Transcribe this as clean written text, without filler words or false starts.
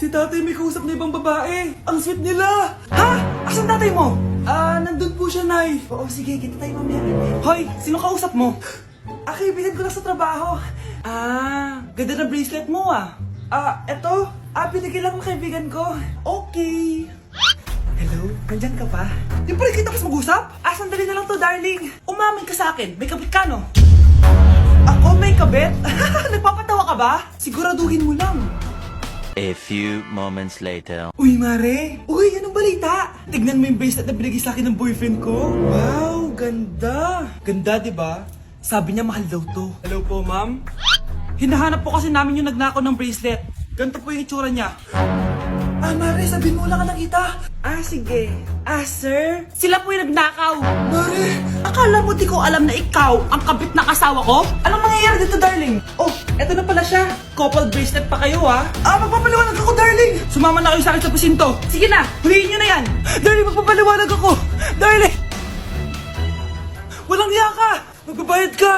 Si tatay may kausap na ibang babae. Ang sweet nila. Ha? Asan tatay mo? Nandun po siya, Nay. Oo, sige, kita tayo mamaya. Hoy, sino kausap mo? Kaibigan ko lang sa trabaho. Ganda ng bracelet mo eto. Binigyan lang ng kaibigan ko. Okay. Hello? Nandyan ka pa? Di pa rin kita mas mag-usap? Sandali na lang to, darling. Umamin ka sa akin. May kabit ka, no? Ako may kabit? Nagpapatawa ka ba? Siguraduhin mo lang. A few moments later. Uy, Mare! Uy, anong balita? Tignan mo yung bracelet na binigay sa akin ng boyfriend ko. Wow, ganda! Ganda, di ba? Sabi niya mahal daw to. Hello po, ma'am? Hinahanap po kasi namin yung nagnakaw ng bracelet. Ganito po yung itsura niya. Mare, sabihin mo lang ka nakita. Sige. Sir? Sila po yung nagnakaw. Mare! Akala mo di ko alam na ikaw ang kabit ng asawa ko? Anong mangyayari dito, darling? Oh, eto na pala siya. Couple bracelet pa kayo, magpapaliwanag ako, darling. Sumama na kayo sa akin sa presinto. Sige na, huliin nyo na yan. Darling, magpapaliwanag ako. Darling! Walang iya ka! Magbabayad ka!